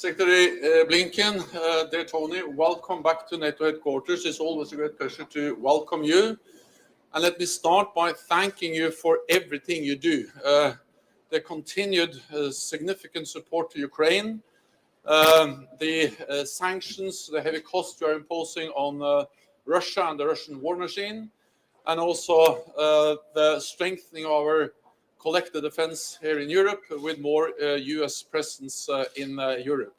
Secretary Blinken, dear Tony, welcome back to NATO headquarters. It's always a great pleasure to welcome you. And let me start by thanking you for everything you do. The continued significant support to Ukraine, the sanctions, the heavy costs you are imposing on Russia and the Russian war machine, and also the strengthening of our collective defense here in Europe with more US presence in Europe.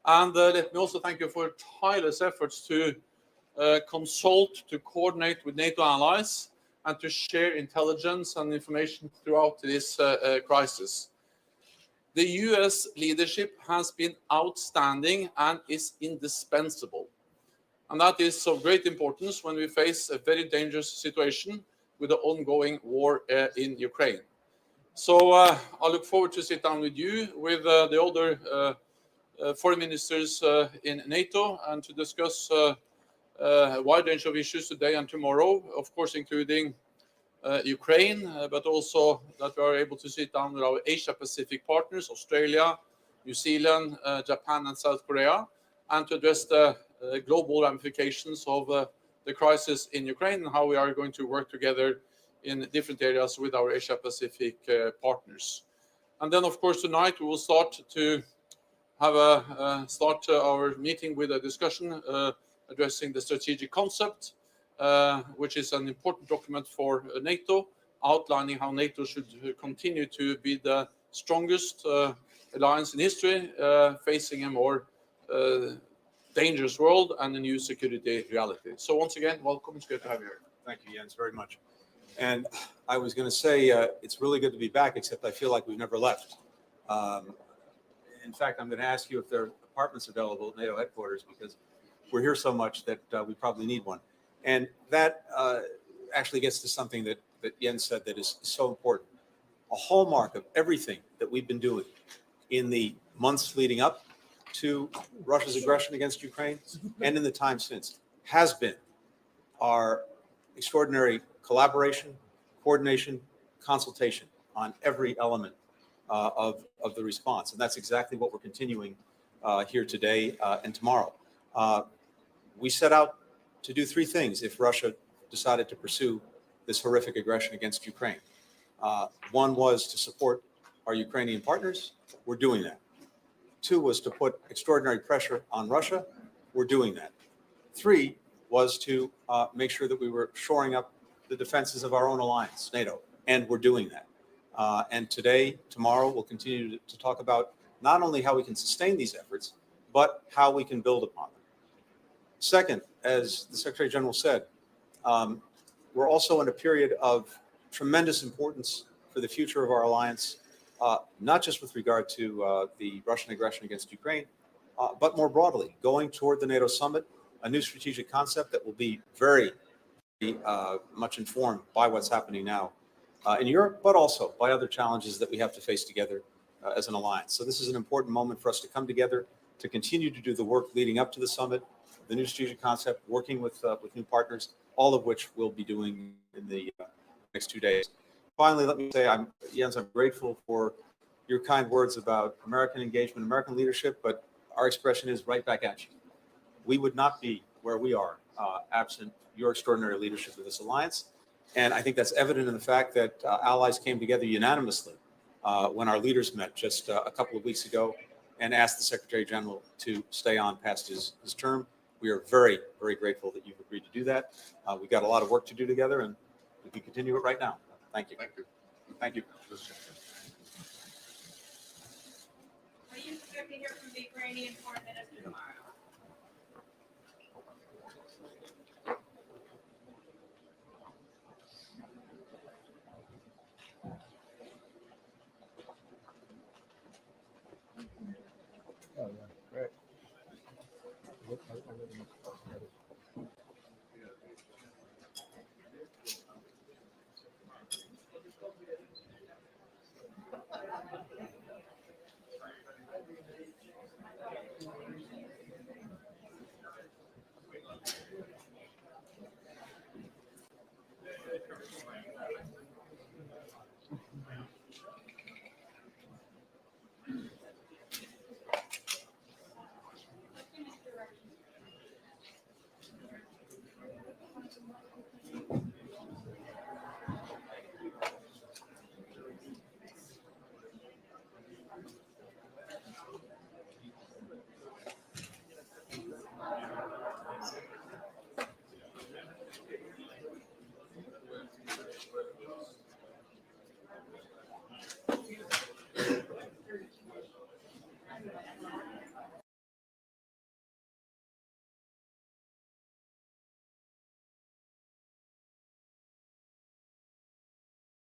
And let me also thank you for tireless efforts to consult, to coordinate with NATO allies, and to share intelligence and information throughout this crisis. The US leadership has been outstanding and is indispensable. And that is of great importance when we face a very dangerous situation with the ongoing war in Ukraine. So I look forward to sit down with you, with the other foreign ministers in NATO, and to discuss a wide range of issues today and tomorrow, of course, including Ukraine, but also that we are able to sit down with our Asia-Pacific partners, Australia, New Zealand, Japan, and South Korea, and to address the global ramifications of the crisis in Ukraine and how we are going to work together in different areas with our Asia-Pacific partners. And then, of course, tonight we will start to have our meeting with a discussion addressing the strategic concept, which is an important document for NATO, outlining how NATO should continue to be the strongest alliance in history, facing a more dangerous world and a new security reality. So once again, welcome. It's great to have you here. Thank you, Jens, very much. And I was going to say, it's really good to be back, except I feel like we've never left. In fact, I'm going to ask you if there are apartments available at NATO headquarters, because we're here so much that we probably need one. And that actually gets to something that Jens said that is so important. A hallmark of everything that we've been doing in the months leading up to Russia's aggression against Ukraine and in the time since has been our extraordinary collaboration, coordination, consultation on every element of the response. And that's exactly what we're continuing here today and tomorrow. We set out to do three things if Russia decided to pursue this horrific aggression against Ukraine. One was to support our Ukrainian partners. We're doing that. Two was to put extraordinary pressure on Russia. We're doing that. Three was to make sure that we were shoring up the defenses of our own alliance, NATO, and we're doing that. And today, tomorrow, we'll continue to talk about not only how we can sustain these efforts, but how we can build upon them. Second, as the Secretary General said, we're also in a period of tremendous importance for the future of our alliance, not just with regard to the Russian aggression against Ukraine, but more broadly, going toward the NATO summit, a new strategic concept that will be very much informed by what's happening now in Europe, but also by other challenges that we have to face together as an alliance. So this is an important moment for us to come together, to continue to do the work leading up to the summit, the new strategic concept, working with new partners, all of which we'll be doing in the next 2 days. Finally, let me say, Jens, I'm grateful for your kind words about American engagement, American leadership, but our expression is right back at you. We would not be where we are absent your extraordinary leadership of this alliance. And I think that's evident in the fact that allies came together unanimously when our leaders met just a couple of weeks ago and asked the Secretary General to stay on past his term. We are very, very grateful that you've agreed to do that. We've got a lot of work to do together, and we can continue it right now. Thank you. Thank you. Thank you. Are you expecting to hear from the Ukrainian foreign minister tomorrow?